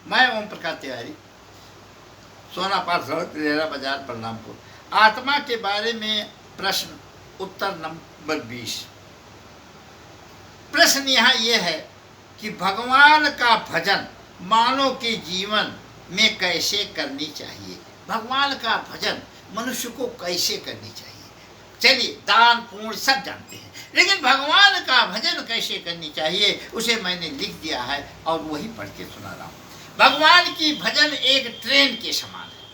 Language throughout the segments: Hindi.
मैं ओम प्रकाश तिवारी, सोनापाल सड़क, रेरा बाजार, बलरामपुर। आत्मा के बारे में प्रश्न उत्तर नंबर 20। प्रश्न यहाँ ये है कि भगवान का भजन मानव के जीवन में कैसे करनी चाहिए। भगवान का भजन मनुष्य को कैसे करनी चाहिए। चलिए, दान पुण्य सब जानते हैं, लेकिन भगवान का भजन कैसे करनी चाहिए उसे मैंने लिख दिया है और वही पढ़ के सुना रहा हूँ। भगवान की भजन एक ट्रेन के समान है।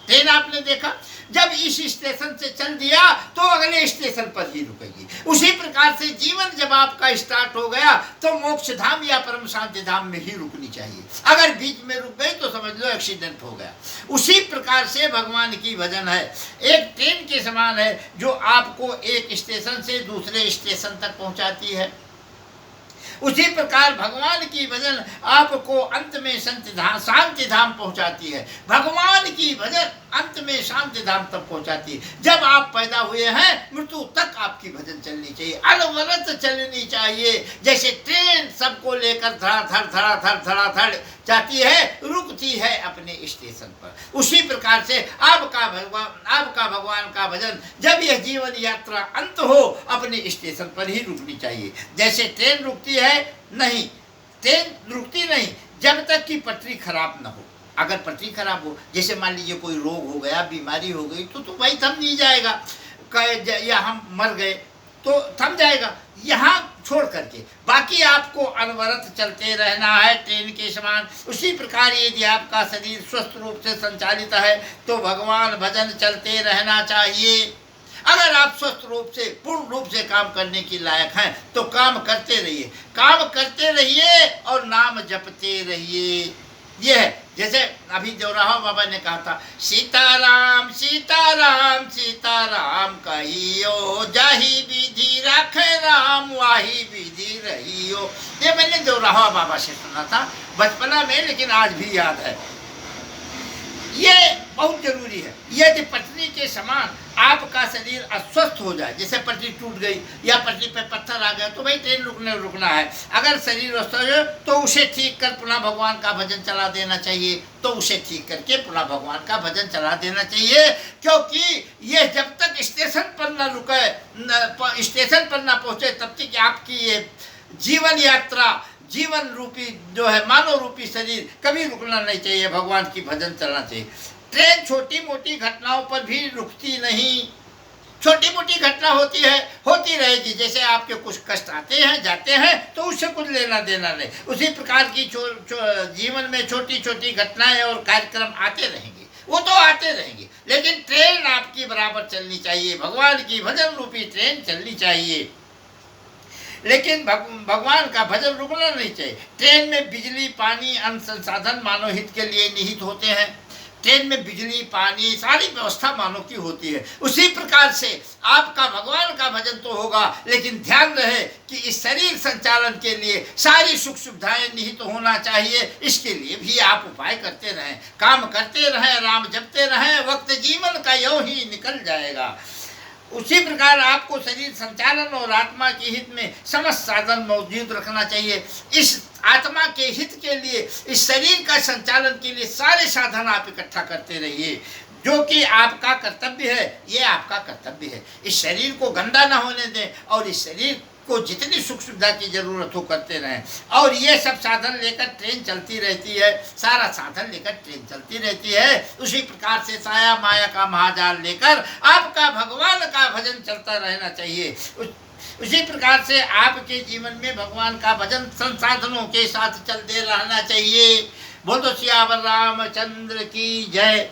ट्रेन आपने देखा, जब इस स्टेशन से चल दिया तो अगले स्टेशन पर ही रुकेगी। उसी प्रकार से जीवन जब आपका स्टार्ट हो गया तो मोक्ष धाम या परम शांति धाम में ही रुकनी चाहिए। अगर बीच में रुक गई तो समझ लो एक्सीडेंट हो गया। उसी प्रकार से भगवान की भजन है, एक ट्रेन के समान है जो आपको एक स्टेशन से दूसरे स्टेशन तक पहुंचाती है। उसी प्रकार भगवान की भजन आपको अंत में शांति धाम पहुंचाती है। भगवान की भजन अंत में शांति धाम तक पहुंचाती है। जब आप पैदा हुए हैं मृत्यु तक आपकी भजन चलनी चाहिए, अनवरत चलनी चाहिए। जैसे ट्रेन सबको लेकर धड़ाधड़ जाती है, रुकती है अपने स्टेशन पर, उसी प्रकार से आपका भगवान का भजन जब यह जीवन यात्रा अंत हो अपने स्टेशन पर ही रुकनी चाहिए। जैसे ट्रेन रुकती है नहीं, ट्रेन रुकती नहीं जब तक कि पटरी खराब न हो। अगर पटरी खराब हो, जैसे मान लीजिए कोई रोग हो गया, बीमारी हो गई, तो भाई थम नहीं जाएगा, या हम मर गए तो थम जाएगा यहाँ छोड़ करके। बाकी आपको अनवरत चलते रहना है ट्रेन के समान। उसी प्रकार यदि आपका शरीर स्वस्थ रूप से संचालित है तो भगवान भजन चलते रहना चाहिए। अगर आप स्वस्थ रूप से पूर्ण रूप से काम करने की लायक हैं तो काम करते रहिए और नाम जपते रहिए। ये है, जैसे अभी देवराहा बाबा ने कहा था, सीताराम सीताराम सीताराम कहियो, जाही विधि रखे राम वाही विधि रहियो। ये मैंने देवराहा बाबा से सुना था बचपना में, लेकिन आज भी याद है। ये बहुत जरूरी है। यदि पटरी के समान आपका शरीर अस्वस्थ हो जाए, जैसे पटरी टूट गई या पटरी पे पत्थर आ गया, तो भाई ट्रेन रुकना है। अगर शरीर अस्वस्थ हो जाए तो उसे ठीक कर पुनः भगवान का भजन चला देना चाहिए, तो उसे ठीक करके पुनः भगवान का भजन चला देना चाहिए। क्योंकि ये जब तक स्टेशन पर न रुके, स्टेशन पर न पहुंचे, तब तक आपकी ये जीवन यात्रा, जीवन रूपी जो है मानव रूपी शरीर कभी रुकना नहीं चाहिए, भगवान की भजन चलना चाहिए। ट्रेन छोटी मोटी घटनाओं पर भी रुकती नहीं, छोटी मोटी घटना होती रहेगी। जैसे आपके कुछ कष्ट आते हैं जाते हैं तो उससे कुछ लेना देना नहीं। उसी प्रकार की जीवन में छोटी छोटी घटनाएं और कार्यक्रम आते रहेंगे, वो तो आते रहेंगे, लेकिन ट्रेन आपकी बराबर चलनी चाहिए। भगवान की भजन रूपी ट्रेन चलनी चाहिए, लेकिन भगवान का भजन रुकना नहीं चाहिए। ट्रेन में बिजली पानी अन्य संसाधन मानव हित के लिए निहित होते हैं। ट्रेन में बिजली पानी सारी व्यवस्था मानव की होती है। उसी प्रकार से आपका भगवान का भजन तो होगा, लेकिन ध्यान रहे कि इस शरीर संचालन के लिए सारी सुख सुविधाएं निहित होना चाहिए। इसके लिए भी आप उपाय करते रहें, काम करते रहें, राम जपते रहें, वक्त जीवन का यूं ही निकल जाएगा। उसी प्रकार आपको शरीर संचालन और आत्मा के हित में समस्त साधन मौजूद रखना चाहिए। इस आत्मा के हित के लिए, इस शरीर का संचालन के लिए सारे साधन आप इकट्ठा करते रहिए, जो कि आपका कर्तव्य है। ये आपका कर्तव्य है। इस शरीर को गंदा ना होने दें और इस शरीर को जितनी सुख सुविधा की जरूरत हो करते रहें। और ये सब साधन लेकर ट्रेन चलती रहती है, सारा साधन लेकर ट्रेन चलती रहती है। उसी प्रकार से साया माया का महाजाल लेकर आपका भगवान का भजन चलता रहना चाहिए। उसी प्रकार से आपके जीवन में भगवान का भजन संसाधनों के साथ चलते रहना चाहिए। बोलो सियावर रामचंद्र की जय।